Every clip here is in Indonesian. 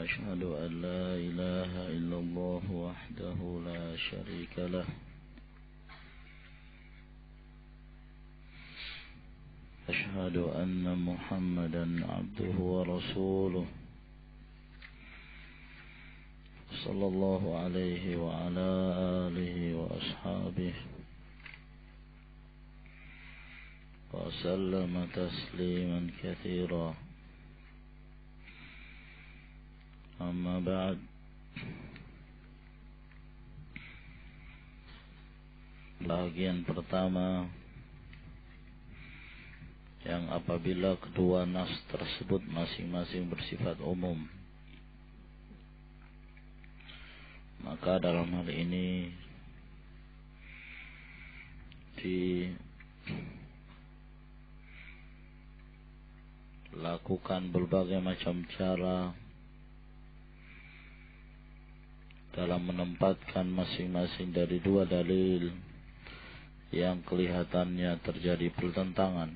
وأشهد أن لا إله إلا الله وحده لا شريك له أشهد أن محمدا عبده ورسوله صلى الله عليه وعلى آله وأصحابه وسلم تسليما كثيرا أما بعد bagian pertama yang apabila kedua nas tersebut masing-masing bersifat umum, maka dalam hal ini dilakukan berbagai macam cara dalam menempatkan masing-masing dari dua dalil yang kelihatannya terjadi pertentangan.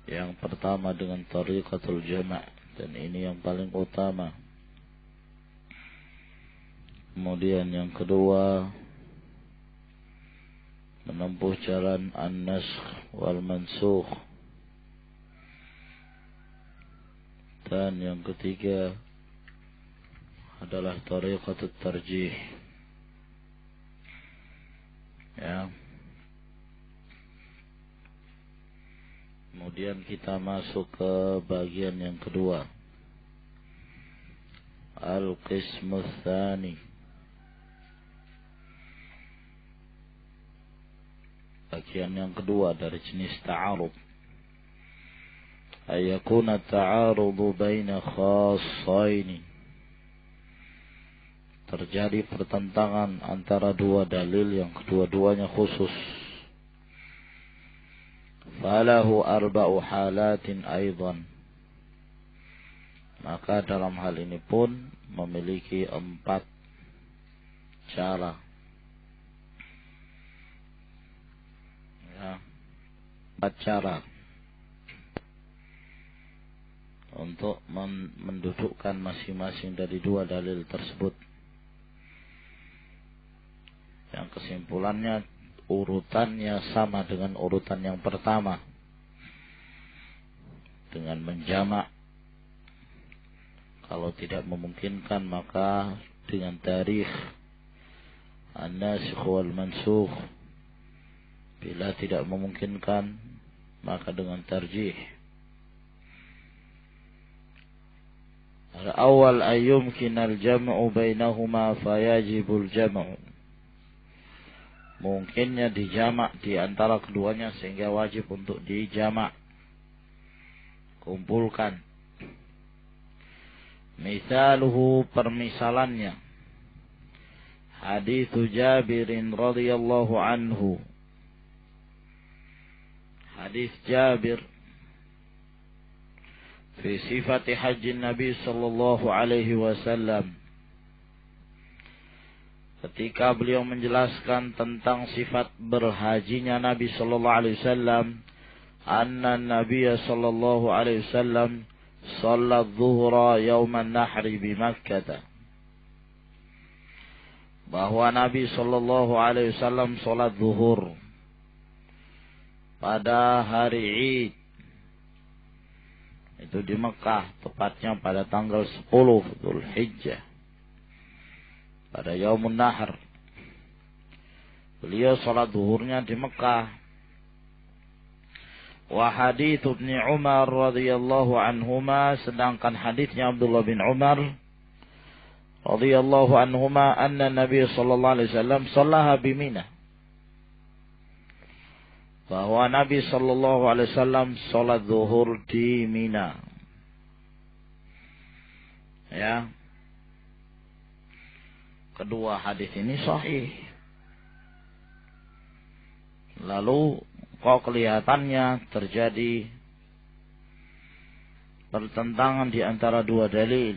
Yang pertama dengan tariqatul jama', dan ini yang paling utama. Kemudian yang kedua menempuh jalan an-nasakh wal mansukh. Dan yang ketiga adalah tariqatut tarjih. Ya. Kemudian kita masuk ke bagian yang kedua. Al-qismu tsani. Bagian yang kedua dari jenis ta'arud. Ayakuna ta'arudu baina khassaini. Terjadi pertentangan antara dua dalil yang kedua-duanya khusus. Falahu arba'u halatin aidan. Maka dalam hal ini pun memiliki 4 cara. Ya, 4 cara untuk mendudukkan masing-masing dari dua dalil tersebut. Yang kesimpulannya urutannya sama dengan urutan yang pertama, dengan menjamak. Kalau tidak memungkinkan maka dengan tarikh an-nasikh wal mansukh. Bila tidak memungkinkan maka dengan tarjih. Al-awwal ayyumkinal jam'u bainahuma fayajibul jam'u. Mungkinnya dijamak di antara keduanya sehingga wajib untuk dijamak, kumpulkan. Misaluhu, permisalannya, hadits Jabirin radhiyallahu anhu. Hadis Jabir fi sifati haji Nabi sallallahu alaihi wasallam. Ketika beliau menjelaskan tentang sifat berhajinya Nabi sallallahu alaihi wasallam, anna Nabi sallallahu alaihi wasallam shalla adh-dhuhra yauman nahri bi Makkah. Bahwa Nabi sallallahu alaihi wasallam salat zuhur pada hari Id. Itu di Mekah, tepatnya pada tanggal 10 Dzulhijjah. Pada Yaumun Nahr. Beliau salat zuhurnya di Mekah. Wa hadits Ibnu Umar radhiyallahu anhuma, sedangkan hadisnya Abdullah bin Umar radhiyallahu anhuma anna Nabi sallallahu alaihi wasallam shallaha bi Mina. Bahwa Nabi sallallahu alaihi wasallam salat zuhur di Mina. Ya. Kedua hadis ini sahih. Lalu kok kelihatannya terjadi pertentangan di antara dua dalil.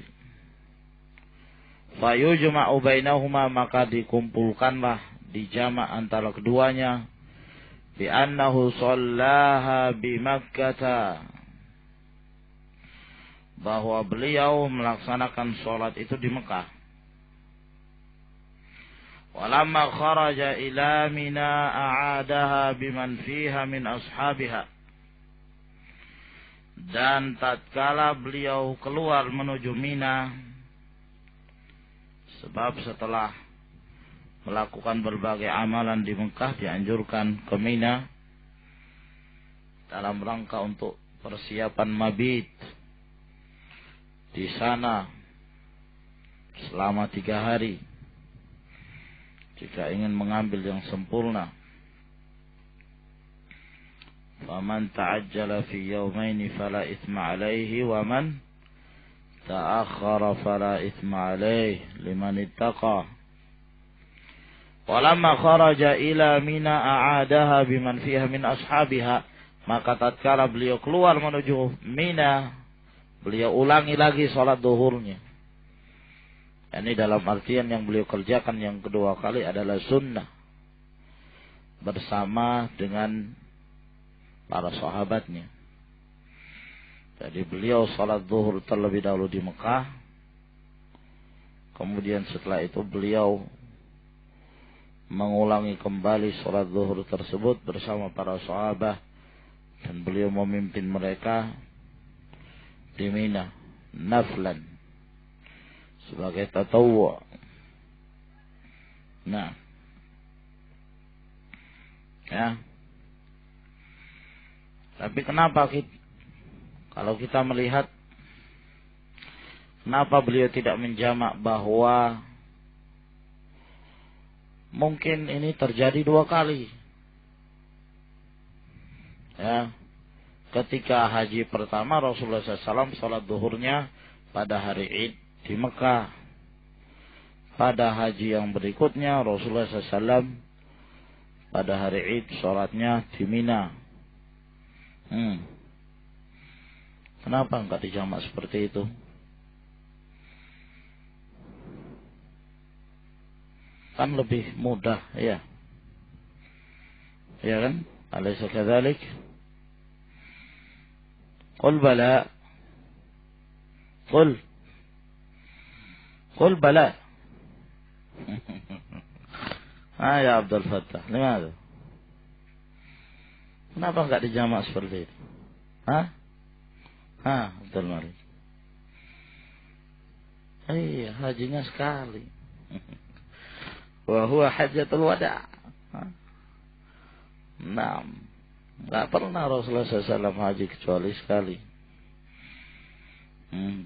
Fayujma'u bainahuma, maka dikumpulkanlah, dijamak antara keduanya. Bi annahu shallaha bi Makkah, bahwa beliau melaksanakan sholat itu di Mekah. Walamma kharaja ila Mina a'adaha biman fiha min ashabiha. Dan tatkala beliau keluar menuju Mina, sebab setelah melakukan berbagai amalan di Mekah dianjurkan ke Mina dalam rangka untuk persiapan mabit di sana selama 3 hari jika ingin mengambil yang sempurna. Faman ta'ajjala fi yawmaini fala ithma alaihi wa man ta'akhkhara fala ithma alaihi liman ittaqa. Walamma kharaja ila Mina a'adaha biman fiha min ashabiha. Maka tatkala beliau keluar menuju Mina, beliau ulangi lagi sholat duhurnya. Ini dalam artian yang beliau kerjakan yang kedua kali adalah sunnah bersama dengan para sahabatnya. Jadi beliau sholat duhur terlebih dahulu di Mekah. Kemudian setelah itu beliau mengulangi kembali sholat duhur tersebut bersama para sahabat. Dan beliau memimpin mereka di Mina naflan sebagai tatawwu'. Nah, ya. Tapi kenapa kalau kita melihat kenapa beliau tidak menjamak, bahwa mungkin ini terjadi 2 kali. Ya, ketika haji pertama Rasulullah SAW sholat duhurnya pada hari Id di Mekah. Pada haji yang berikutnya Rasulullah SAW pada hari Id sholatnya di Mina. Kenapa enggak dijamak seperti itu? Kan lebih mudah, ya. Ya kan? Alaysa kadzalik? Qul bala. Qul bala. Ya Abdul Fattah, lihat. Kenapa enggak dijamak seperti itu? Abdul Malik. Iya, hajinya sekali. Wa huwa hajjatul wada'. Nah, enggak pernah Rasulullah SAW haji kecuali sekali.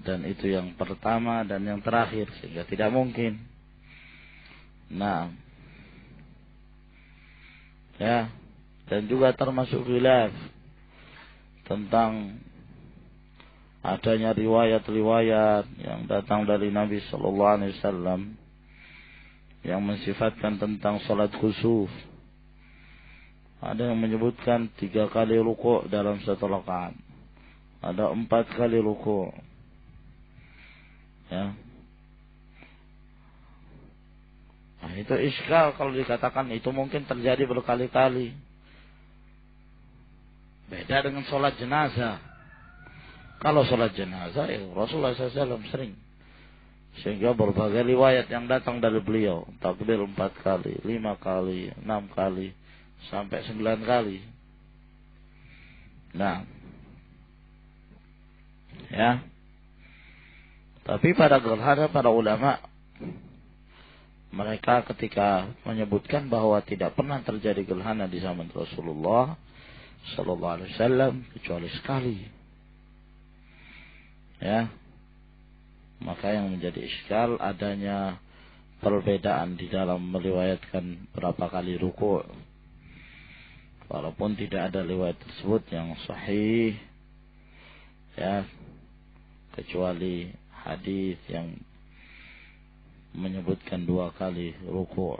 Dan itu yang pertama dan yang terakhir, sehingga tidak mungkin. Nah, ya, dan juga termasuk khilaf tentang adanya riwayat-riwayat yang datang dari Nabi Sallallahu Alaihi Wasallam yang mensifatkan tentang salat khusuf. Ada yang menyebutkan 3 kali rukuk dalam 1 rakaat. Ada 4 kali rukuk. Ya. Nah, itu iskal kalau dikatakan itu mungkin terjadi berkali-kali. Beda dengan sholat jenazah. Kalau sholat jenazah, Rasulullah SAW sering. Sehingga berbagai riwayat yang datang dari beliau. Takbir 4 kali, 5 kali, 6 kali, sampai 9 kali. Nah. Ya. Tapi pada gerhana para ulama, mereka ketika menyebutkan bahwa tidak pernah terjadi gerhana di zaman Rasulullah Sallallahu Alaihi Wasallam kecuali sekali. Ya, maka yang menjadi iskal adanya perbedaan di dalam meriwayatkan berapa kali ruku'. Walaupun tidak ada riwayat tersebut yang sahih, ya, kecuali hadis yang menyebutkan 2 kali ruku'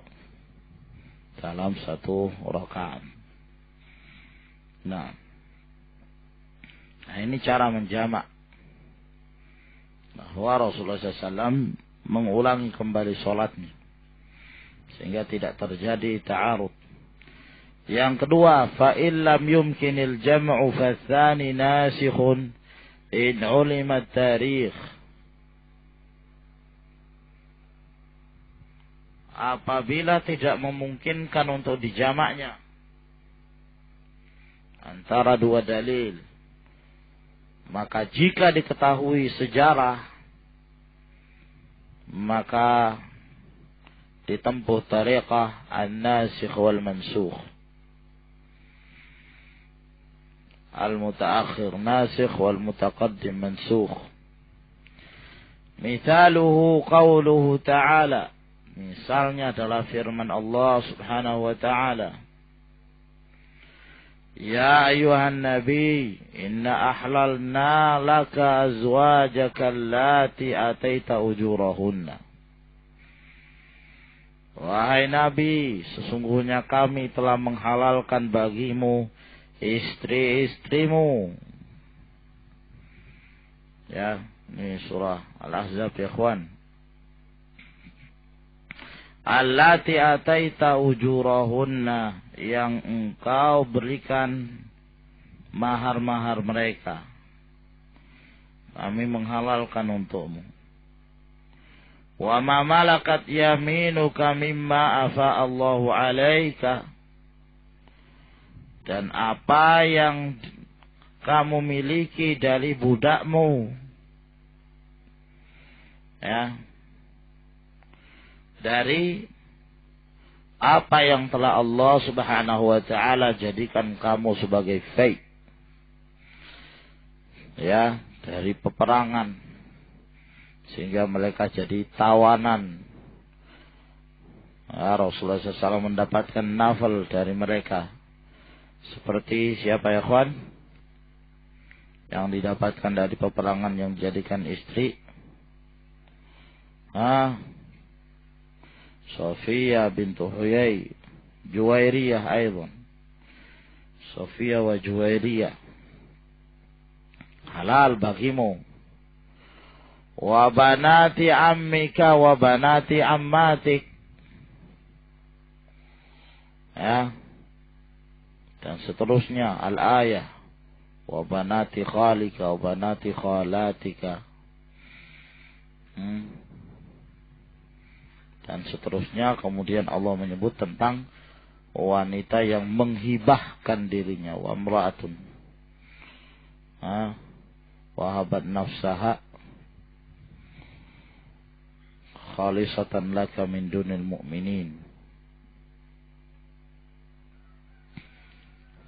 dalam 1 rakaat. Nah, ini cara menjamak bahwa Rasulullah SAW mengulangi kembali sholatnya sehingga tidak terjadi ta'arud. Yang kedua, fa illam yumkinil jam'u fatsani nasikhun in ulima tarikh, apabila tidak memungkinkan untuk dijamaknya antara dua dalil, maka jika diketahui sejarah, maka ditempuh tariqah an-nasikh wal mansukh, al-mutaakhir nasikh wal mutaqaddim mansukh. Mithaluhu qawluhu ta'ala, misalnya adalah firman Allah subhanahu wa ta'ala, Ya ayuhan nabi, inna ahlalna laka azwajaka allati ataita ujurahunna. Wahai nabi, sesungguhnya kami telah menghalalkan bagimu istri-istrimu. Ya, ini surah Al-Ahzab ya ikhwan. Allati ataita ujurahunna, yang engkau berikan mahar-mahar mereka, kami menghalalkan untukmu. Wa ma malakat yaminuka mimma afa Allahu alaika, dan apa yang kamu miliki dari budakmu, ya, dari apa yang telah Allah subhanahu wa ta'ala jadikan kamu sebagai fai, ya, dari peperangan, sehingga mereka jadi tawanan. Ya, Rasulullah SAW mendapatkan nafal dari mereka. Seperti siapa ya kawan? Yang didapatkan dari peperangan yang dijadikan istri. Sofia bintu Huyai, Juwairiyah aidan. Sofia wa Juwairiyah halal bagimu. Wa banati ammika wa banati ammatik, ya, dan seterusnya al-ayah, wa banati khalika wa banati khalatika, dan seterusnya. Kemudian Allah menyebut tentang wanita yang menghibahkan dirinya, wa imra'atun wahabat nafsaha khalisatan laka min dunil mu'minin.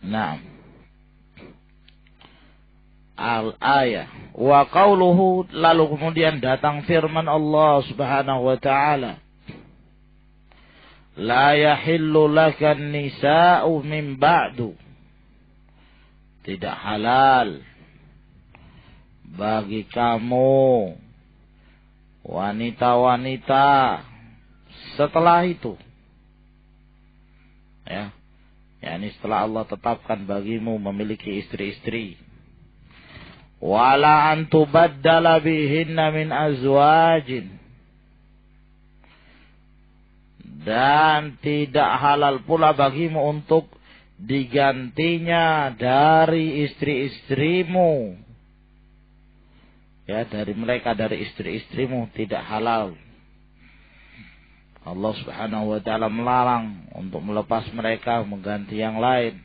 Naam. Al-ayah wa qauluhu, lalu kemudian datang firman Allah subhanahu wa ta'ala, La yahillu lakan nisa'u min ba'du, tidak halal bagi kamu wanita-wanita setelah itu, ya, yakni setelah Allah tetapkan bagimu memiliki istri-istri. Wala an tubaddala bihinna min azwajin, dan tidak halal pula bagimu untuk digantinya dari istri-istrimu, ya, dari mereka, dari istri-istrimu tidak halal. Allah subhanahu wa ta'ala melarang untuk melepas mereka mengganti yang lain.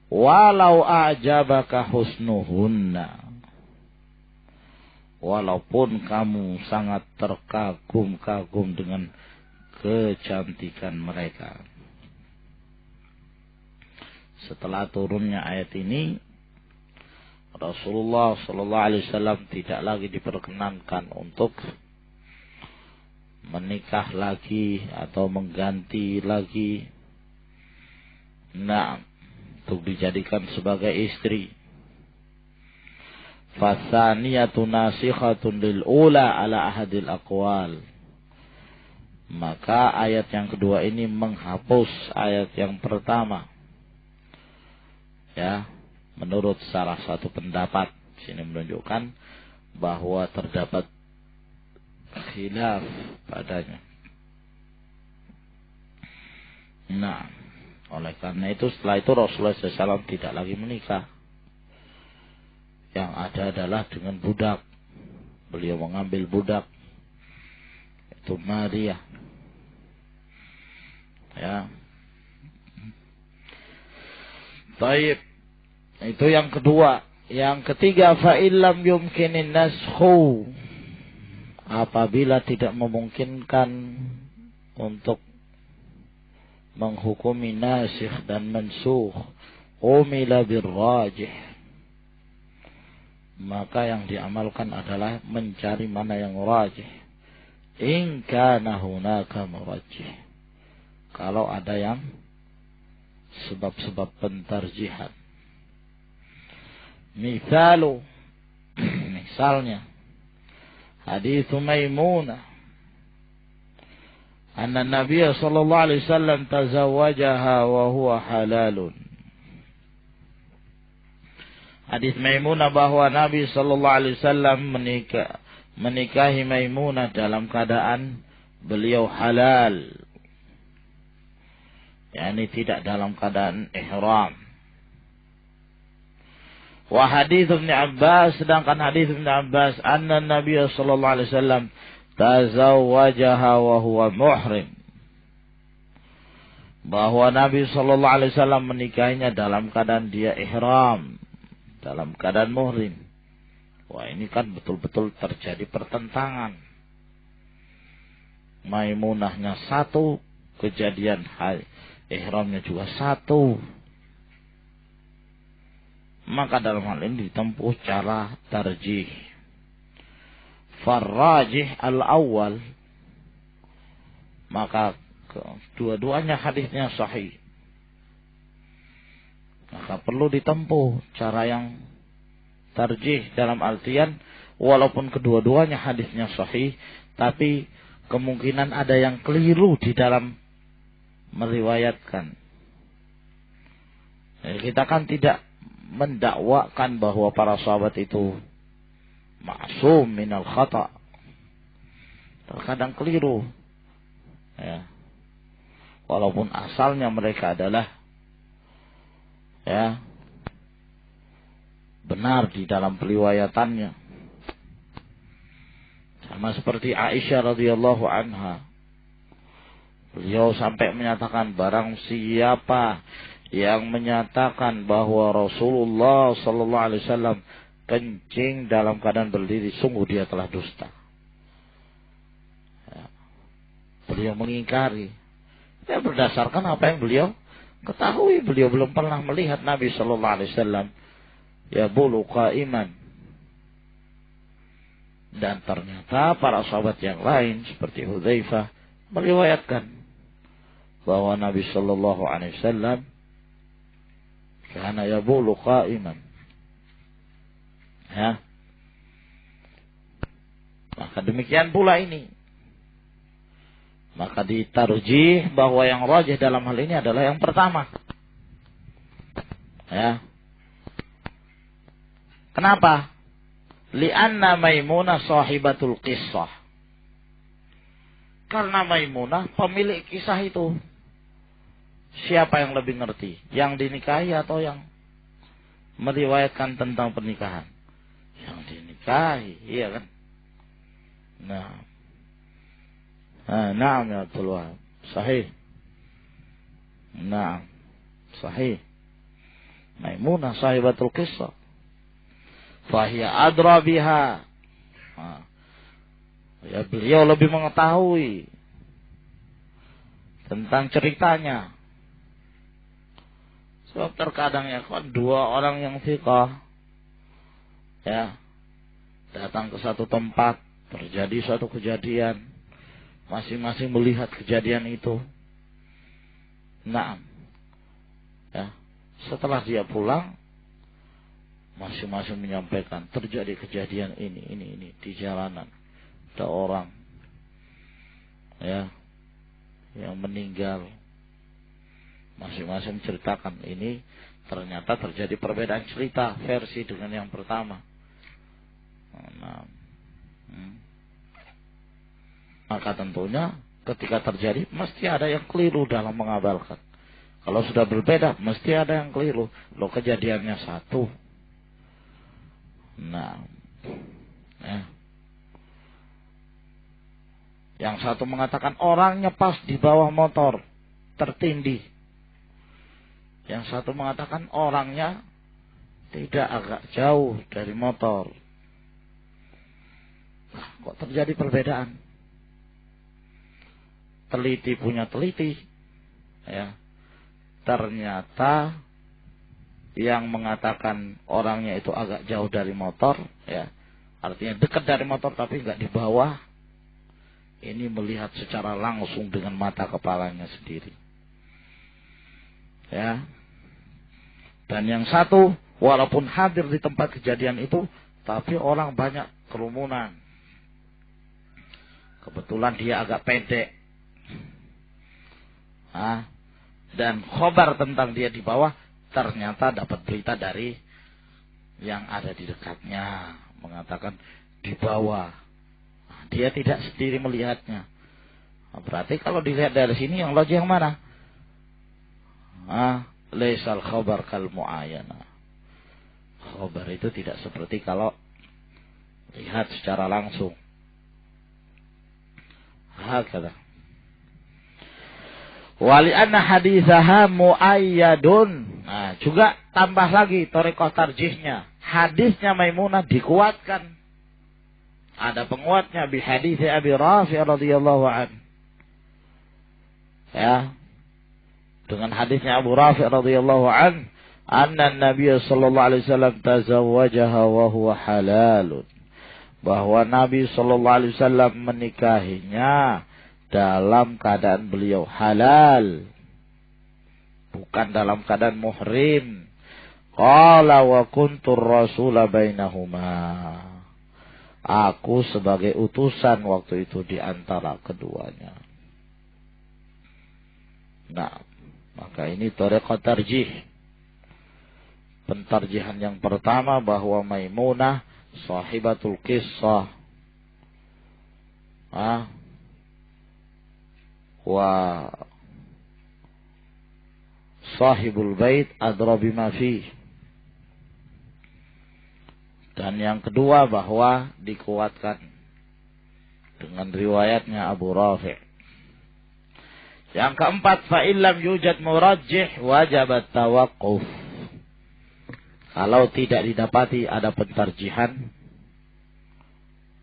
Walau a'jabaka husnuhunna, walaupun kamu sangat terkagum-kagum dengan kecantikan mereka. Setelah turunnya ayat ini, Rasulullah sallallahu alaihi wasallam tidak lagi diperkenankan untuk menikah lagi atau mengganti lagi, untuk dijadikan sebagai istri. Fatsaniyatu nasikhatun lil ula ala ahadil aqwal, maka ayat yang kedua ini menghapus ayat yang pertama, ya, menurut salah satu pendapat. Sini menunjukkan bahwa terdapat khilaf padanya. Nah, oleh karena itu setelah itu Rasulullah SAW tidak lagi menikah, yang ada adalah dengan budak. Beliau mengambil budak, itu Maria. Ya. Baik. Itu yang kedua. Yang ketiga, fa illam yumkinin naskhu. Apabila tidak memungkinkan untuk menghukumi nasikh dan mansukh, umila birrajih, maka yang diamalkan adalah mencari mana yang rajih. In kana hunaka murajjih, kalau ada yang sebab-sebab pentarjihan. Misalnya hadits Maimunah anna Nabi sallallahu alaihi wasallam tazawwajaha wa huwa halalun. Hadis Maimunah bahwa Nabi sallallahu alaihi wasallam menikahi Maimunah dalam keadaan beliau halal, yakni tidak dalam keadaan ihram. Wa hadits Ibnu Abbas, sedangkan hadis Ibnu Abbas anna Nabi sallallahu alaihi wasallam tazawwajaha wa huwa muhrim, bahwa Nabi sallallahu alaihi wasallam menikahinya dalam keadaan dia ihram, dalam keadaan muhrim. Wah, ini kan betul-betul terjadi pertentangan. Maimunahnya satu, kejadian ihramnya juga satu. Maka dalam hal ini ditempuh cara tarjih. Farrajih al-awwal, maka dua-duanya hadisnya sahih. Maka perlu ditempuh cara yang tarjih, dalam artian walaupun kedua-duanya hadisnya sahih, tapi kemungkinan ada yang keliru di dalam meriwayatkan. Kita kan tidak mendakwakan bahwa para sahabat itu ma'sum minal khata'. Terkadang keliru. Ya. Walaupun asalnya mereka adalah benar di dalam periwayatannya. Sama seperti Aisyah radhiyallahu anha. Beliau sampai menyatakan, barang siapa yang menyatakan bahwa Rasulullah sallallahu alaihi wasallam kencing dalam keadaan berdiri, sungguh dia telah dusta. Ya. Beliau mengingkari. Ya, berdasarkan apa yang beliau ketahui. Beliau belum pernah melihat Nabi sallallahu alaihi wasallam ya bulu qaiman. Dan ternyata para sahabat yang lain seperti Hudzaifah meriwayatkan bahwa Nabi sallallahu alaihi wasallam kana yabulu qaiman. Ya. Maka demikian pula ini. Maka ditarjih bahwa yang rajih dalam hal ini adalah yang pertama. Ya. Kenapa? Li'anna Maimunah sahibatul qissah. Karena Maimunah pemilik kisah itu. Siapa yang lebih ngerti? Yang dinikahi atau yang meriwayatkan tentang pernikahan? Yang dinikahi, iya kan? Naam ya Abdul Wahab. Sahih. Naam. Sahih. Maimunah sahibatul qissah. Fahiya adra biha. Ya, beliau lebih mengetahui tentang ceritanya. Sebab terkadang ya kan dua orang yang thiqah ya datang ke satu tempat, terjadi suatu kejadian, masing-masing melihat kejadian itu. Nah, ya, setelah dia pulang, masing-masing menyampaikan terjadi kejadian ini di jalanan. Ada orang ya yang meninggal. Masing-masing menceritakan ini, ternyata terjadi perbedaan cerita versi dengan yang pertama. Maka tentunya ketika terjadi mesti ada yang keliru dalam mengabalkan. Kalau sudah berbeda mesti ada yang keliru. Loh, kejadiannya satu. Nah, ya. Yang satu mengatakan orangnya pas di bawah motor, tertindih. Yang satu mengatakan orangnya tidak, agak jauh dari motor. Kok terjadi perbedaan? Teliti punya teliti, ya. Ternyata yang mengatakan orangnya itu agak jauh dari motor, ya, artinya dekat dari motor tapi nggak di bawah. Ini melihat secara langsung dengan mata kepalanya sendiri, ya. Dan yang satu walaupun hadir di tempat kejadian itu, tapi orang banyak kerumunan. Kebetulan dia agak pendek, dan khobar tentang dia di bawah, ternyata dapat berita dari yang ada di dekatnya, mengatakan di bawah. Dia tidak sendiri melihatnya. Berarti kalau dilihat dari sini yang logik yang mana? Laisal khabar kal mu'ayana. Khabar itu tidak seperti kalau lihat secara langsung. Hakala. Wali anna hadithaha mu'ayyadun. Nah, juga tambah lagi thariqah tarjihnya. Hadisnya Maimunah dikuatkan. Ada penguatnya bi hadits Abi Rafi' radhiyallahu an. Ya. Dengan hadisnya Abu Rafi' radhiyallahu an, anna Nabi sallallahu alaihi wasallam tazawwajaha wa huwa halalun. Bahwa Nabi sallallahu alaihi wasallam menikahinya dalam keadaan beliau halal, bukan dalam keadaan muhrim. Qala wa kuntur rasula bainahuma. Aku sebagai utusan waktu itu di antara keduanya. Nah, maka ini thariqah tarjih. Pentarjihan yang pertama bahwa Maimunah sahibatul qissah. Wa sahibul bait adra bima fi. Dan yang kedua bahwa dikuatkan dengan riwayatnya Abu Rafi'. Yang keempat, fa illam yujad murajjih wajib tawaqquf. Kalau tidak didapati ada pentarjihan,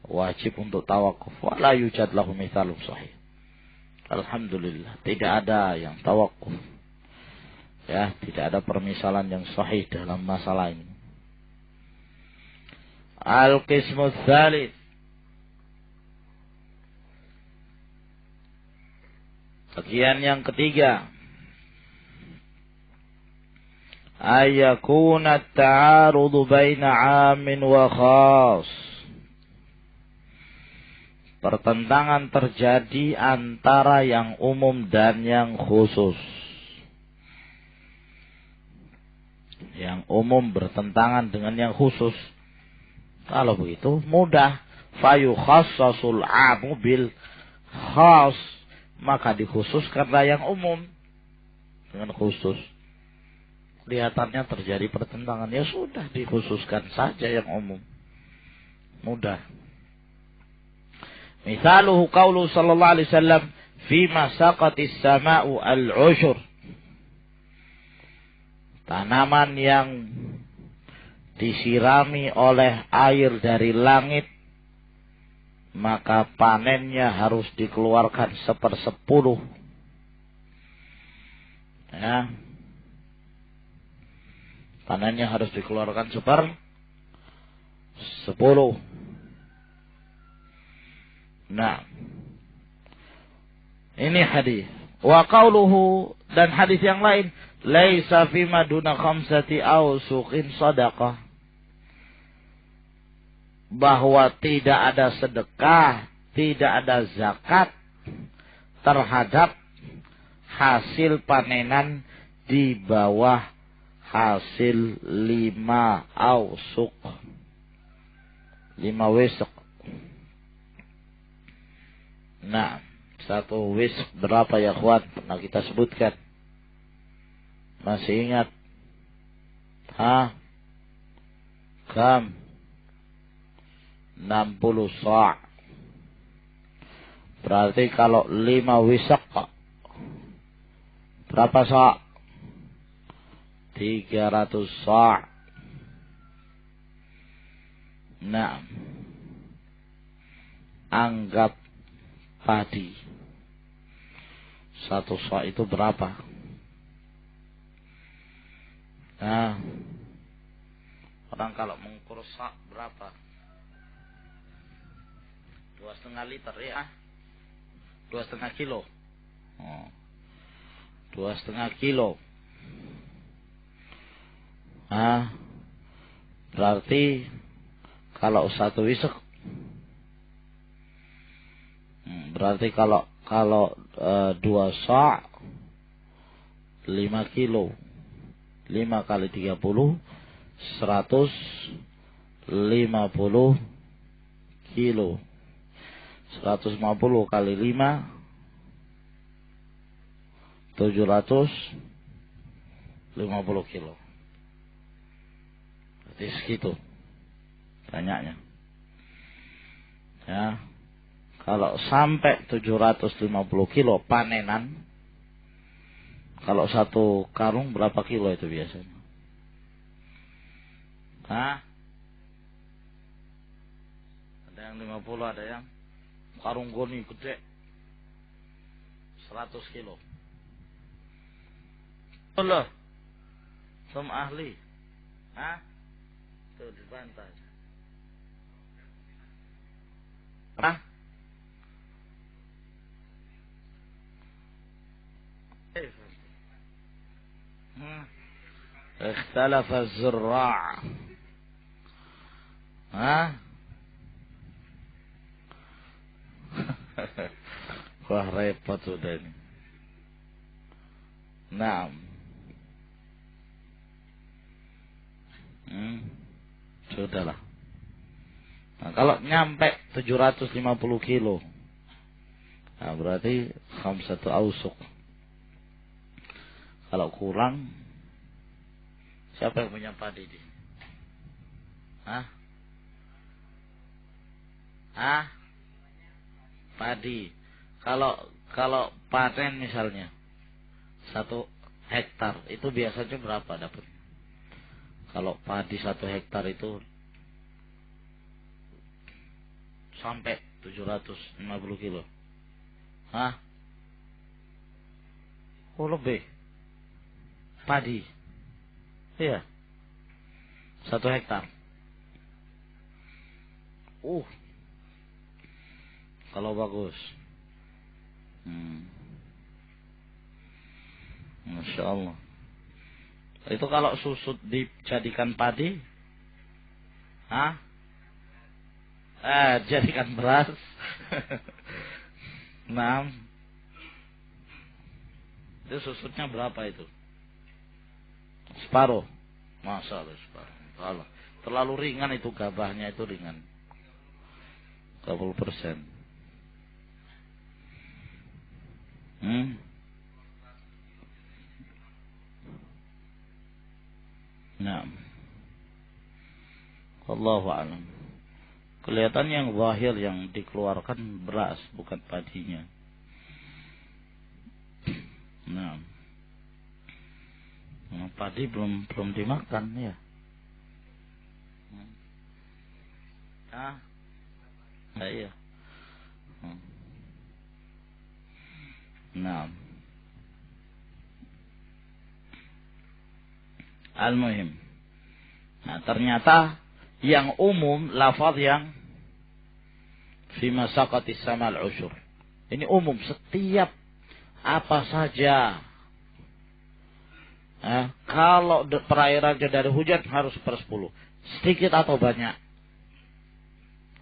wajib untuk tawakuf. Wala yujad lahu mithalun sahih. Alhamdulillah, tidak ada yang tawakuf. Ya, tidak ada permisalan yang sahih dalam masalah ini. Al-qismu tsalits. Bagian yang ketiga. Ayakuna at-ta'arudu baina 'amin wa khas. Pertentangan terjadi antara yang umum dan yang khusus. Yang umum bertentangan dengan yang khusus. Kalau begitu mudah. Fayukhassasul 'amu bil khas. Maka dikhususkanlah yang umum dengan khusus. Kelihatannya terjadi pertentangan, ya sudah dikhususkan saja yang umum. Mudah. Misaluhu qaulu sallallahu alaihi wasallam fima saqatis sama'u al-'ushur. Tanaman yang disirami oleh air dari langit, maka panennya harus dikeluarkan 1/10. Ya. Panennya harus dikeluarkan 1/10. Nah, ini hadis. Wa qauluhu, dan hadis yang lain, laisa fima duna khamsati awsuqin sadaqah. Bahwa tidak ada sedekah, tidak ada zakat terhadap hasil panenan di bawah hasil 5 awsuq, 5 wisq. Nah, 1 wisq berapa ya kawan? Pernah kita sebutkan. Masih ingat? Kam 60 sa'. Berarti kalau 5 wisak berapa sa'? 300 sa'. Nah, anggap padi 1 sa' itu berapa? Nah, orang kalau mengukur sa' berapa? 2,5 liter ya, 2,5 kilo. 2,5 kilo. Nah, berarti kalau 1 wisak, berarti kalau 2 sa' 5 kilo. 5 kali 30 150 kilo. 150 kali 5 750 kilo. Berarti segitu banyaknya. Ya. Kalau sampai 750 kilo panenan, kalau 1 karung berapa kilo itu biasanya? Hah? Ada yang 50, ada yang karung goni gede 100 kilo. Allah, sama ahli. Hah? Tuh dibantah. Hah? اختلف الزراع. ها؟ Wah repot sudah ini. Nah, sudahlah. Nah, kalau nyampe 750 kilo, nah berarti 5 ausuk. Kalau kurang, siapa yang punya padi di? Hah? Hah? Padi. Kalau panen misalnya 1 hektar itu biasanya berapa dapat? Kalau padi 1 hektar itu sampai 750 kilo. Hah? Oh lebih. Padi. Iya. 1 hektar. Kalau bagus. Masya Allah. Itu kalau susut dijadikan padi, hah? Jadikan beras. 6. Itu susutnya berapa itu? Separuh. Masya Allah, separuh. Allah. Terlalu ringan itu gabahnya, itu ringan. 30%. Nah, Allahu a'lam. Kelihatan yang zahir yang dikeluarkan beras, bukan padinya. Nah, padi belum dimakan ya. Iya. Nah, al-muhim. Nah, ternyata yang umum lafaz yang fi masaqatis samal usyur. Ini umum, setiap apa saja. Kalau perairannya dari hujan harus 1/10. Sedikit atau banyak.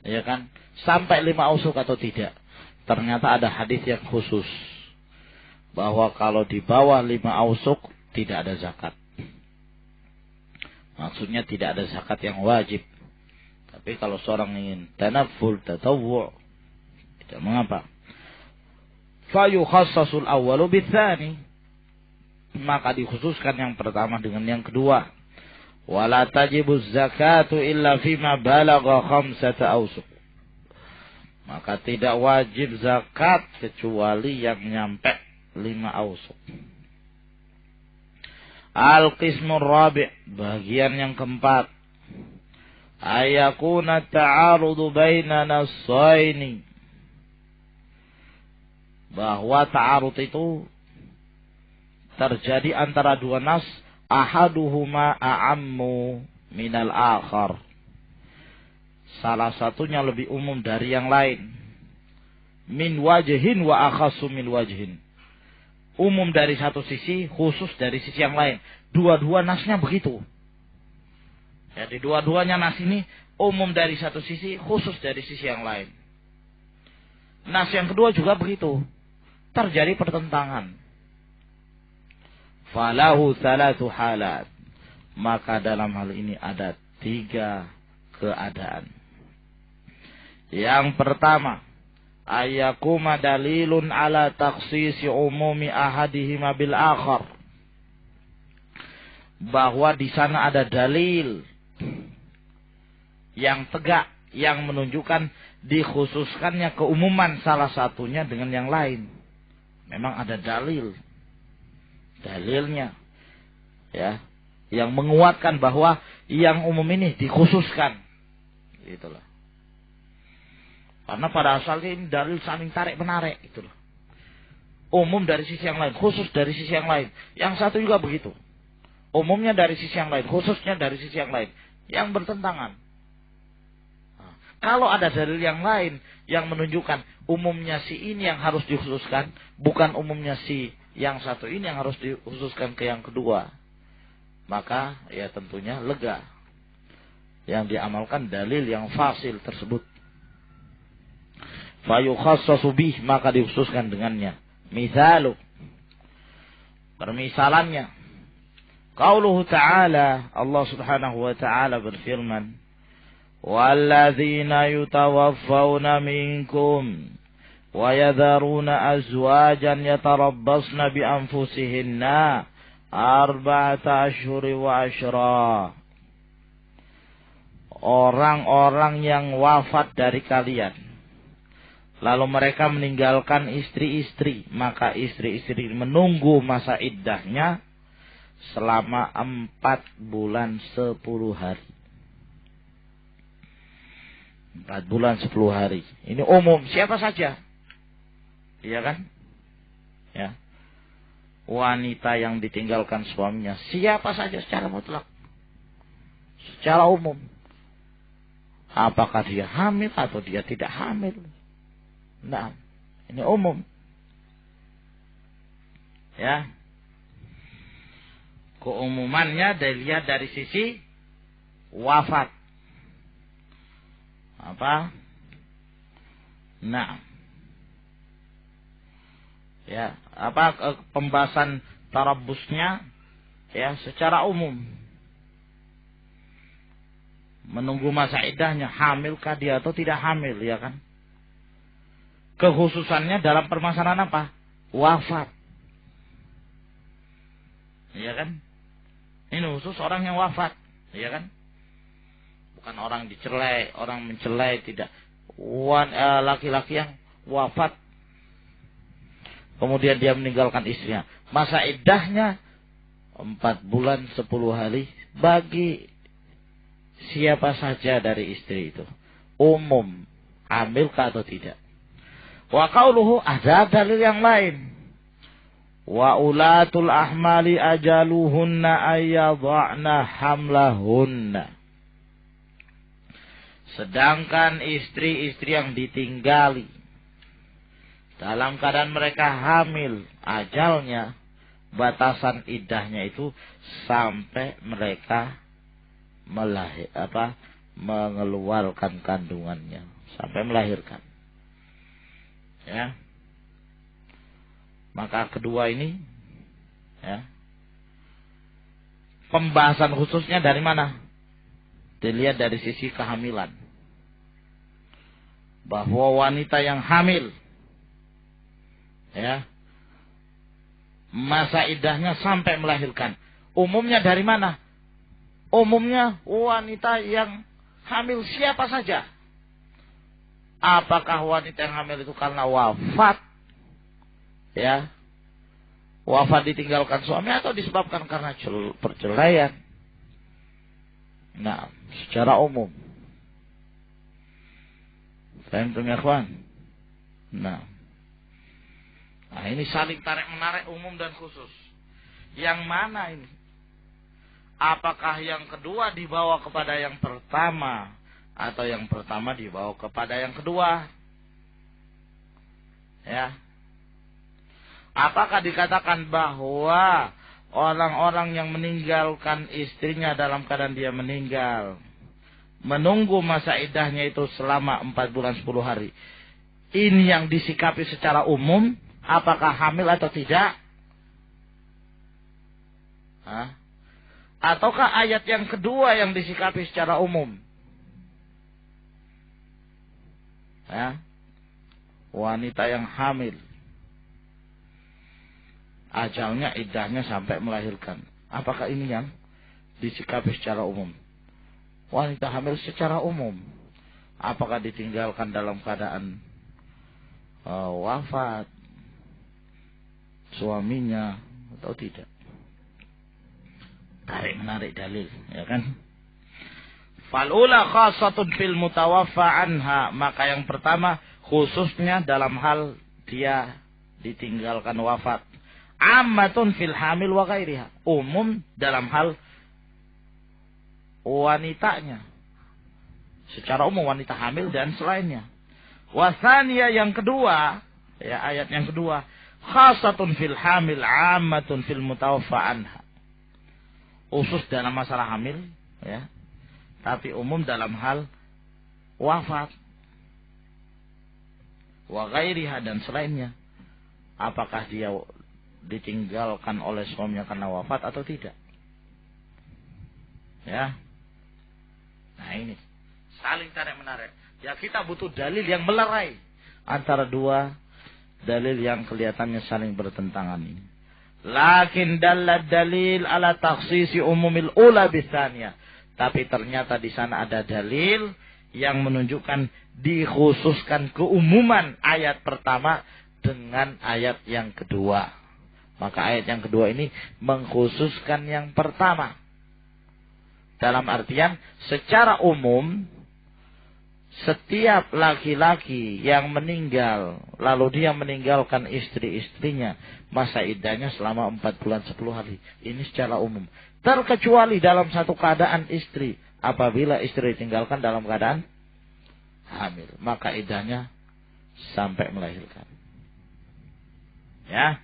Ya kan? Sampai 5 ausuk atau tidak. Ternyata ada hadis yang khusus. Bahwa kalau di bawah 5 ausuk tidak ada zakat. Maksudnya tidak ada zakat yang wajib. Tapi kalau seorang ingin tanafful, tatawwu', tidak mengapa. Fayukhassasul awwalu bitsani. Maka dikhususkan yang pertama dengan yang kedua. Wala tajibuz zakatu illa fima balagha 5 ausuk. maka tidak wajib zakat kecuali yang nyampe 5 ausuk. Al-qismur rabi', bagian yang keempat, ayakuna ta'arudu baina nassaini, bahwa ta'arud itu terjadi antara dua nas, ahaduhuma a'ammu minal akhar, salah satunya lebih umum dari yang lain, min wajhin wa akhasu min wajhin, umum dari satu sisi, khusus dari sisi yang lain. Dua-dua nasnya begitu. Jadi dua-duanya nas ini umum dari satu sisi, khusus dari sisi yang lain. Nas yang kedua juga begitu. Terjadi pertentangan. Falahu thalathu halat. Maka dalam hal ini ada 3 keadaan. Yang pertama, ayakuma dalilun ala taksisi umumi ahadihima bil akhar, bahwa di sana ada dalil yang tegak yang menunjukkan dikhususkannya keumuman salah satunya dengan yang lain. Memang ada dalilnya ya, yang menguatkan bahwa yang umum ini dikhususkan, itulah. Karena pada asalnya ini dalil saling tarik menarik, gitu loh. Umum dari sisi yang lain, khusus dari sisi yang lain. Yang satu juga begitu. Umumnya dari sisi yang lain, khususnya dari sisi yang lain. Yang bertentangan. Nah, kalau ada dalil yang lain yang menunjukkan umumnya si ini yang harus dikhususkan, bukan umumnya si yang satu ini yang harus dikhususkan ke yang kedua, maka ya tentunya lega. Yang diamalkan dalil yang fasil tersebut. Fayukhassasu bih, maka dikhususkan dengannya. Misalu, permisalannya, qauluhu ta'ala, Allah subhanahu wa ta'ala berfirman, walladzina yutawaffawna minkum wa yadharuna azwajan yatarabbasna bi anfusihinna arba'ata ashhuri wa ashra. Orang-orang yang wafat dari kalian, lalu mereka meninggalkan istri-istri, maka istri-istri menunggu masa iddahnya selama 4 bulan 10 hari. 4 bulan 10 hari. Ini umum, siapa saja. Iya kan? Ya. Wanita yang ditinggalkan suaminya, siapa saja secara mutlak. Secara umum. Apakah dia hamil atau dia tidak hamil. Nah, ini umum. Ya. Keumumannya dilihat dari sisi wafat. Apa? Nah. Ya, apa pembahasan tarabusnya ya secara umum. Menunggu masa iddahnya, hamilkah dia atau tidak hamil, ya kan? Kekhususannya dalam permasalahan apa? Wafat. Iya kan? Ini khusus orang yang wafat, iya kan? Bukan orang dicelai, orang mencelai, tidak. Laki-laki yang wafat, kemudian dia meninggalkan istrinya. Masa iddahnya 4 bulan 10 hari bagi siapa saja dari istri itu. Umum, hamilkah atau tidak. Wa qauluhu, ada dalil yang lain. Wa ulatul ahmali ajaluhunna ayyadha'na hamlahunna. Sedangkan istri-istri yang ditinggali dalam keadaan mereka hamil, ajalnya, batasan iddahnya itu sampai mereka mengeluarkan kandungannya, sampai melahirkan. Ya. Maka kedua ini, ya, pembahasan khususnya dari mana? Dilihat dari sisi kehamilan. Bahwa wanita yang hamil, ya, masa iddahnya sampai melahirkan. Umumnya dari mana? Umumnya wanita yang hamil siapa saja. Apakah wanita yang hamil itu karena wafat, ya, wafat ditinggalkan suami, atau disebabkan karena perceraian? Nah, secara umum. Paham ya, ikhwan? Nah, ini saling tarik menarik, umum dan khusus. Yang mana ini? Apakah yang kedua dibawa kepada yang pertama, atau yang pertama dibawa kepada yang kedua? Ya. Apakah dikatakan bahwa orang-orang yang meninggalkan istrinya dalam keadaan dia meninggal, menunggu masa iddahnya itu selama 4 bulan 10 hari, ini yang disikapi secara umum, apakah hamil atau tidak? Ataukah ayat yang kedua yang disikapi secara umum? Ya. Wanita yang hamil, ajalnya, iddahnya sampai melahirkan. Apakah ini yang disikapi secara umum? Wanita hamil secara umum, apakah ditinggalkan dalam keadaan wafat suaminya atau tidak? Tarik menarik dalil, ya kan? Falula khasatun fil mutawaffa anha, maka yang pertama khususnya dalam hal dia ditinggalkan wafat. Ammatun fil hamil wa ghairiha, umum dalam hal wanitanya, secara umum wanita hamil dan selainnya. Wasaniya, yang kedua, ya, ayat yang kedua, khasatun fil hamil, ammatun fil mutawaffa anha, khusus dalam masalah hamil, ya, tapi umum dalam hal wafat. Wa ghairiha, dan selainnya. Apakah dia ditinggalkan oleh suaminya karena wafat atau tidak? Ya. Nah, ini saling tarik menarik. Ya, kita butuh dalil yang melerai antara dua dalil yang kelihatannya saling bertentangan ini. Lakin dalil dalil ala takhsisi umumil ula bisanya. Tapi ternyata di sana ada dalil yang menunjukkan dikhususkan keumuman ayat pertama dengan ayat yang kedua. Maka ayat yang kedua ini mengkhususkan yang pertama. Dalam artian secara umum, setiap laki-laki yang meninggal, lalu dia meninggalkan istri-istrinya, masa iddahnya selama 4 bulan 10 hari. Ini secara umum. Terkecuali dalam satu keadaan istri. Apabila istri ditinggalkan dalam keadaan hamil, maka iddahnya sampai melahirkan. Ya.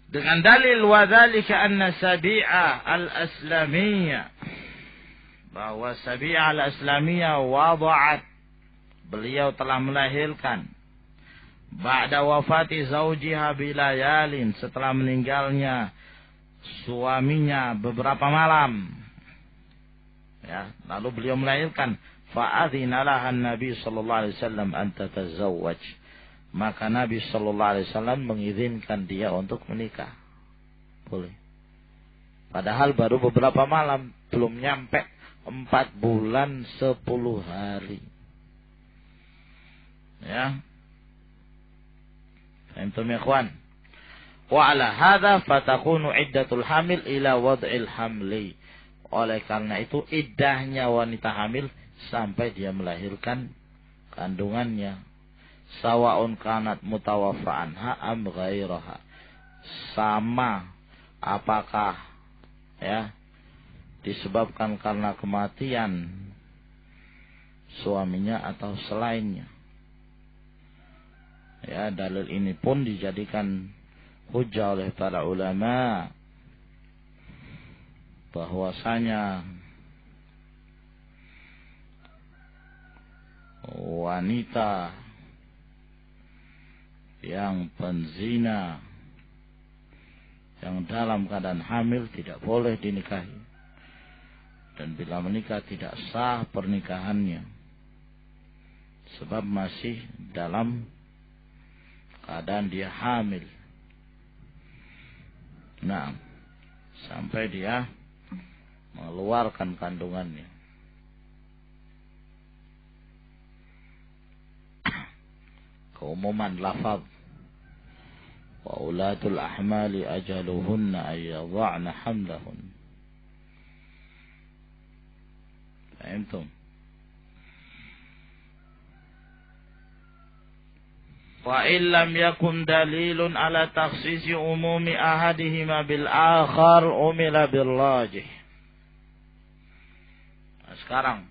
Dengan dalil wadzalika anna Sabi'ah al-Aslamiyah, bahwa Sabi'ah al-Aslamiyah wada'at, beliau telah melahirkan ba'da wafati zawjiha bilayalin, setelah meninggalnya suaminya beberapa malam. Ya, lalu beliau melahirkan, fa'adzina laha Nabi sallallahu alaihi wasallam an tatazawwaj. Maka Nabi sallallahu alaihi wasallam mengizinkan dia untuk menikah. Boleh. Padahal baru beberapa malam, belum nyampe 4 bulan 10 hari. Ya. Fahimtum ya ikhwan? Wa ala hadza fatakunu iddatul hamil ila wad'il hamli. Oleh karena itu iddahnya wanita hamil sampai dia melahirkan kandungannya. Sawa'un kanat mutawaffa anha am ghairaha. Sama apakah, ya, disebabkan karena kematian suaminya atau selainnya. Ya, dalil ini pun dijadikan hujjah oleh para ulama bahwasanya wanita yang penzina yang dalam keadaan hamil tidak boleh dinikahi, dan bila menikah tidak sah pernikahannya sebab masih dalam keadaan dia hamil. Nah, sampai dia mengeluarkan kandungannya. keumuman lafaz. Wa ulatul ahmali ajaluhunna ayyadha'na hamlahun. Fahimtum? Wa illam yakun dalilun ala takhsisi umumi ahadihima bil akhar umila bil rajih. Nah, sekarang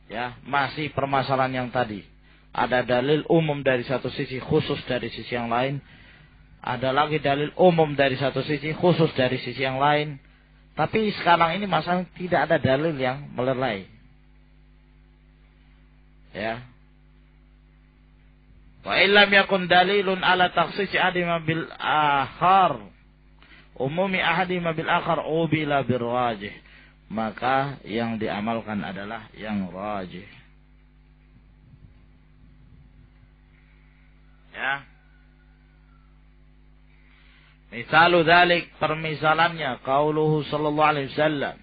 ya, masih permasalahan yang tadi. Ada dalil umum dari satu sisi, khusus dari sisi yang lain. Ada lagi dalil umum dari satu sisi, khusus dari sisi yang lain. Tapi sekarang ini masalah tidak ada dalil yang melerai. Ya. Wa illam yakun dalilun ala takhsisi ahadihima bil akhar umumi ahadihima bil akhar ubila bir rajih. Maka yang diamalkan adalah yang rajih. Ya. Misalu dzalik, permisalannya qauluhu sallallahu alaihi wasallam,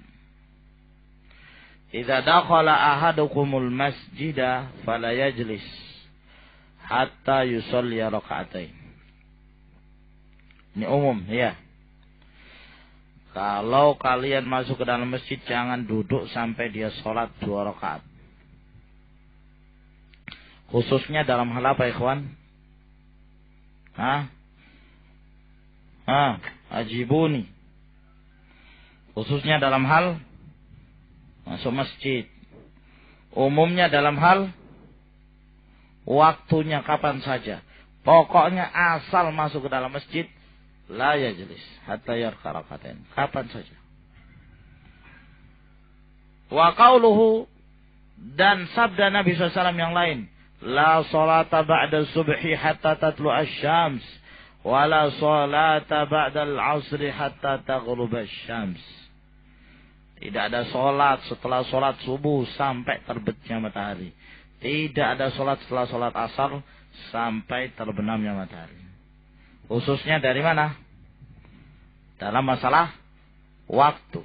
"Idza dakhala ahadukumul masjida fala yajlis hatta yusalli raka'atain." Ini umum, ya. Kalau kalian masuk ke dalam masjid, jangan duduk sampai dia sholat 2 rakaat. Khususnya dalam hal apa, ikhwan? Ajibuni. Khususnya dalam hal masuk masjid. Umumnya dalam hal waktunya kapan saja. Pokoknya asal masuk ke dalam masjid, la yajlis hatta yarka raka'atain. Kapan saja. Wa qauluhu, dan sabda Nabi SAW yang lain, la salata ba'da subhi hatta tatlu asy-syams, wa la salata ba'da al-'asri hatta taghrub asy-syams. Tidak ada salat setelah salat subuh sampai terbitnya matahari. Tidak ada salat setelah salat asar sampai terbenamnya matahari. Khususnya dari mana? Dalam masalah waktu.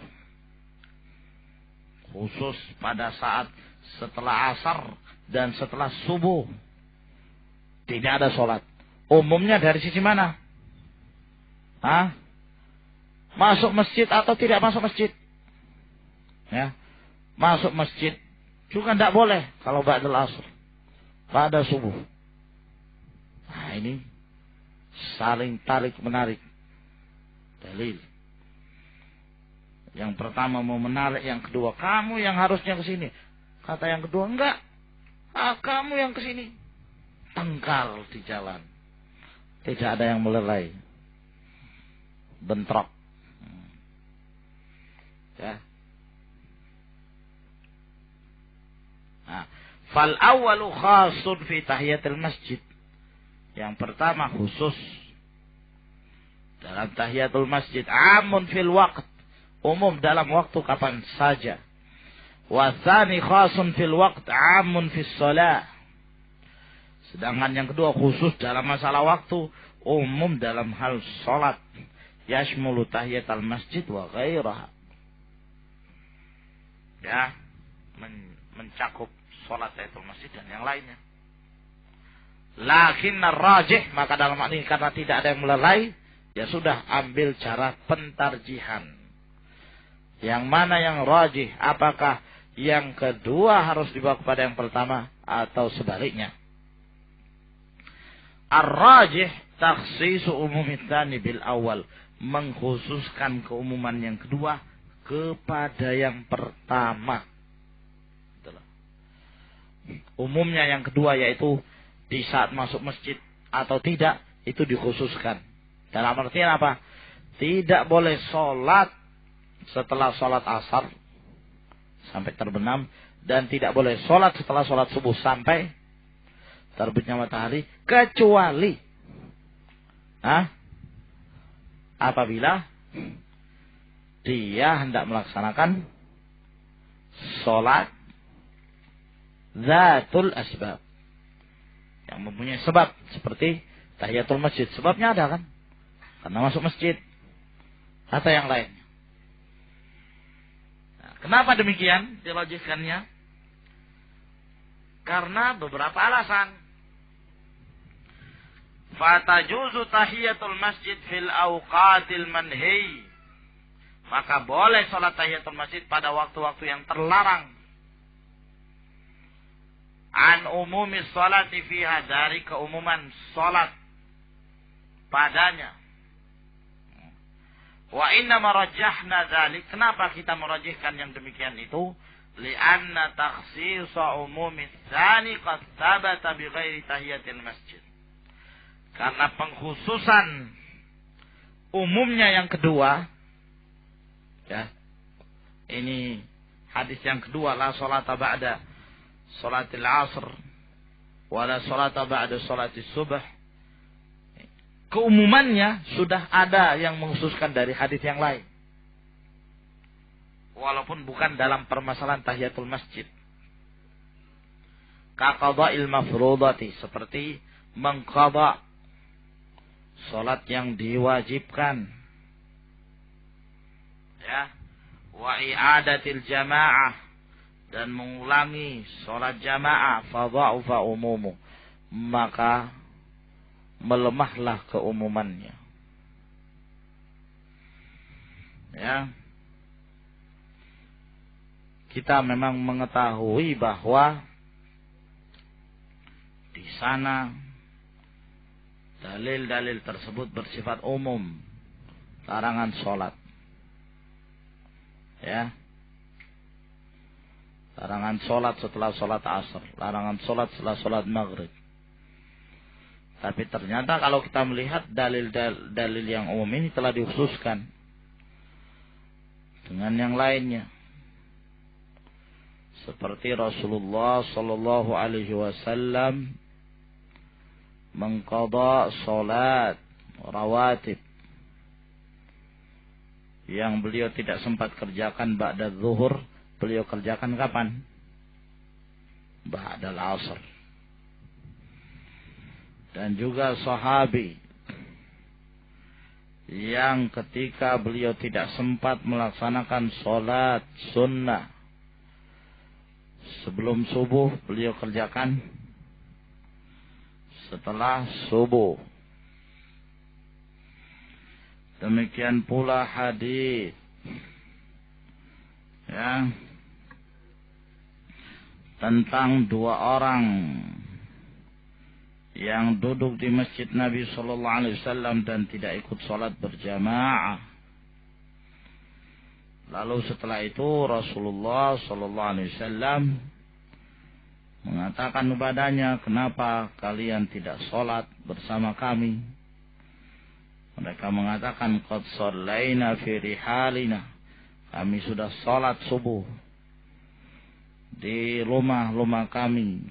Khusus pada saat setelah asar dan setelah subuh tidak ada salat. Umumnya dari sisi mana? Masuk masjid atau tidak masuk masjid? Ya, masuk masjid juga tidak boleh kalau ba'dal asr, pada subuh. Nah, ini saling tarik menarik dalil. Yang pertama mau menarik, yang kedua kamu yang harusnya ke sini. Kata yang kedua enggak, kamu yang ke sini. Tengkar di jalan. Tidak ada yang melerai. Bentrok. Ya. Nah, fal awwalu khasun fi tahiyatil masjid. Yang pertama khusus dalam tahiyatul masjid, amun fil waqt, umum dalam waktu kapan saja. Wa tsani khasun fil waqt, amun fis shalah. Sedangkan yang kedua khusus dalam masalah waktu, umum dalam hal salat. Yashmulu tahiyatul masjid wa ghairaha. Ya, mencakup salat tahiyatul masjid dan yang lainnya. Lakin rajih, maka dalam hal ini karena tidak ada yang melerai, ya sudah ambil cara pentarjihan. Yang mana yang rajih? Apakah yang kedua harus dibawa kepada yang pertama atau sebaliknya? Ar-rajih takhsisu umumi tsani bil awal, mengkhususkan keumuman yang kedua kepada yang pertama. Umumnya yang kedua yaitu di saat masuk masjid atau tidak, itu dikhususkan. Dalam artian apa? Tidak boleh sholat setelah sholat asar sampai terbenam, dan tidak boleh sholat setelah sholat subuh sampai terbitnya matahari, kecuali apabila dia hendak melaksanakan sholat zatul asbab, yang mempunyai sebab, seperti tahiyatul masjid. Sebabnya ada kan? Karena masuk masjid atau yang lain. Nah, kenapa demikian dilogikkannya? Karena beberapa alasan. fatajuzu tahiyatul masjid fil awqatil manhi. Maka boleh salat tahiyatul masjid pada waktu-waktu yang terlarang. An umumi salati fiha, dari keumuman salat padanya. Wa inna marajjahna dzalik, kenapa kita merajihkan yang demikian itu? Li'anna takhsisa umumi tsani qad thabata bi ghairi tahiyatil masjid. Karena pengkhususan umumnya yang kedua, ya, ini hadis yang kedua, la salata ba'da salatil asr wala salata ba'da salatis subh. Keumumannya sudah ada yang mengkhususkan dari hadis yang lain, walaupun bukan dalam permasalahan tahiyatul masjid. Ka qada'il mafrudati, seperti mengqada salat yang diwajibkan, ya, wa i'adatil jamaah, dan mengulangi salat jamaah, fadha'ufa umumu, maka melemahlah keumumannya. Ya, kita memang mengetahui bahwa di sana dalil-dalil tersebut bersifat umum, larangan sholat, ya, larangan sholat setelah sholat asar, larangan sholat setelah sholat maghrib. Tapi ternyata kalau kita melihat dalil-dalil yang umum ini telah dikhususkan dengan yang lainnya, seperti Rasulullah Sallallahu Alaihi Wasallam mengqada salat rawatib yang beliau tidak sempat kerjakan ba'da zuhur, beliau kerjakan kapan? Ba'da al-asr. Dan juga sahabi yang ketika beliau tidak sempat melaksanakan salat sunnah sebelum subuh, beliau kerjakan setelah subuh. Demikian pula hadis, ya, tentang dua orang yang duduk di masjid Nabi Sallallahu Alaihi Wasallam dan tidak ikut sholat berjamaah. Lalu setelah itu Rasulullah Sallallahu Alaihi Wasallam mengatakan kepadanya, kenapa kalian tidak sholat bersama kami? Mereka mengatakan, qad shallaina fi rihalina, kami sudah sholat subuh di rumah-rumah kami,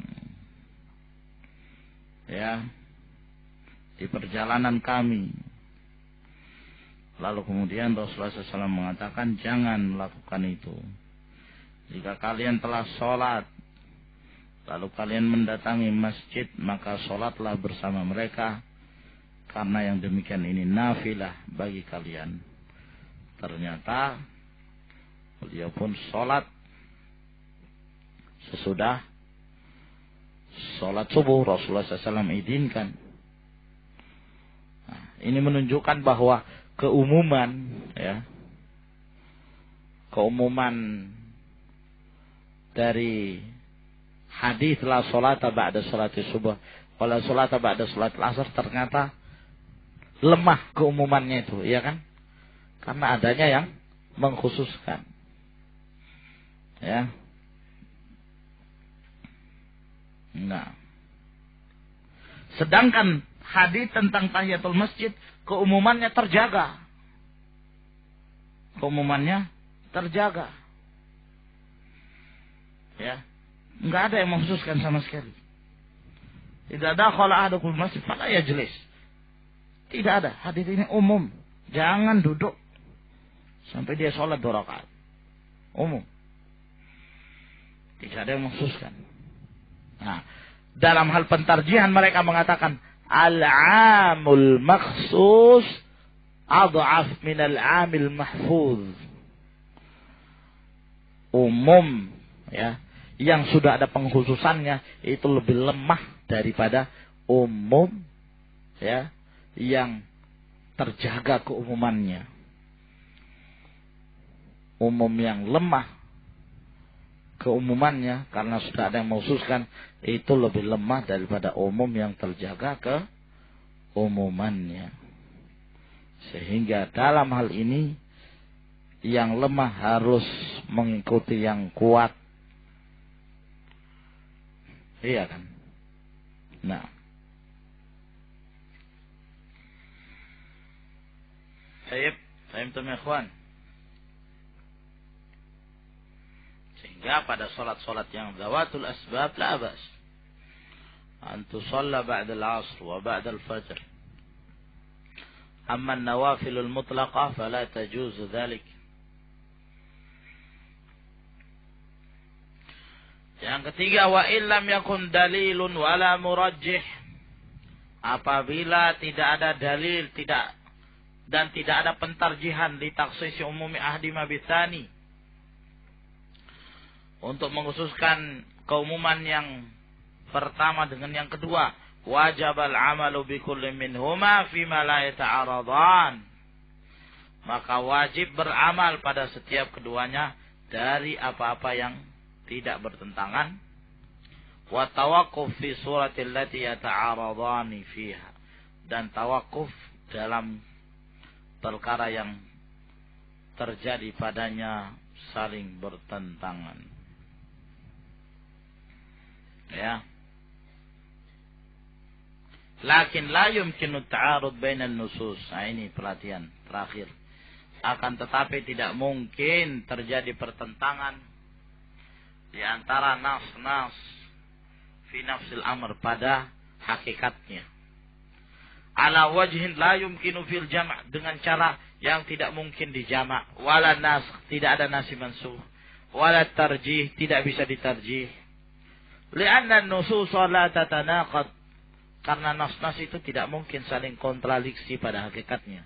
ya, di perjalanan kami. Lalu kemudian Rasulullah SAW mengatakan, jangan melakukan itu. Jika kalian telah sholat, lalu kalian mendatangi masjid, maka sholatlah bersama mereka, karena yang demikian ini nafilah bagi kalian. Ternyata beliau pun sholat sesudah sholat subuh, Rasulullah SAW izinkan. Nah, ini menunjukkan bahwa keumuman, ya, keumuman dari hadis la sholata ba'da sholati subuh wala sholata ba'da sholatil asar ternyata lemah keumumannya itu, ya kan? Karena adanya yang mengkhususkan, ya. Nah, sedangkan hadis tentang tahiyatul masjid keumumannya terjaga. Keumumannya terjaga. Ya. Enggak ada yang mengkhususkan sama sekali. Tidak ada qala ahadukum masjid fala yajlis. Tidak ada. Hadis ini umum. Jangan duduk sampai dia sholat 2 rakaat. Umum. Tidak ada yang mengkhususkan. Nah, dalam hal pentarjihan mereka mengatakan al-amul makhsus adhaf min al-amil mahfuz. Umum, ya, yang sudah ada pengkhususannya itu lebih lemah daripada umum ya, yang terjaga keumumannya. Umum yang lemah keumumannya karena sudah ada yang mengkhususkan, itu lebih lemah daripada umum yang terjaga keumumannya. Sehingga dalam hal ini yang lemah harus mengikuti yang kuat. Iya kan? Nah, fahimtum ya ikhwan? Sehingga pada solat-solat yang zawatul asbab la bas an tusalla ba'da al-'asr wa ba'da al-fajr. Amma an-nawafil al-mutlaqah fala tajuzu dhalik. Yang ketiga, wa illam yakun dalilun wala murajjih. Apabila tidak ada dalil, tidak ada pentarjihan di taksisi umumi ahdi mabithani, untuk mengkhususkan keumuman yang pertama dengan yang kedua, wajib al-amalu bi kulli minhuma fima la yata'aradan. Maka wajib beramal pada setiap keduanya dari apa-apa yang tidak bertentangan. Wa tawaqquf fi surati allati yata'aradani fiha. Dan tawakuf dalam perkara yang terjadi padanya saling bertentangan. Ya. Lakin la yumkinu ta'arud bainal nusus. Nah, ini perhatian terakhir. Akan tetapi tidak mungkin terjadi pertentangan di antara nas-nas fi nafsil amr, pada hakikatnya. Ala wajhin la yumkinu fil jama', dengan cara yang tidak mungkin dijama'. Wala nas, tidak ada nasi mansuh. Wala tarjih, tidak bisa ditarjih. Li'anna an-nusus la tatanaqad, karena nas-nas itu tidak mungkin saling kontradiksi pada hakikatnya.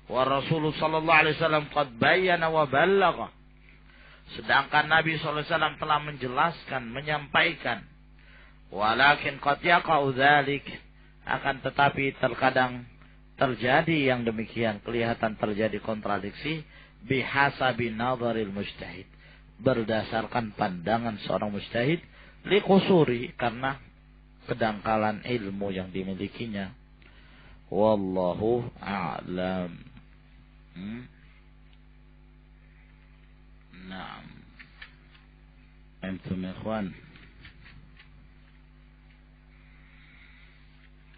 Wa Rasulullah sallallahu alaihi wasallam qad bayyana wa ballagha, sedangkan Nabi sallallahu alaihi wasallam telah menjelaskan, menyampaikan. Walakin qad yaqa'u dzalik, akan tetapi terkadang terjadi yang demikian, kelihatan terjadi kontradiksi, bihasabi nadharil mujtahid, berdasarkan pandangan seorang mujtahid, liqusuri, karena kedangkalan ilmu yang dimilikinya. Wallahu a'lam. Naam. Antum ikhwan.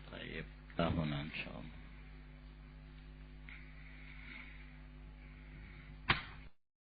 Baik, tahun insyaallah.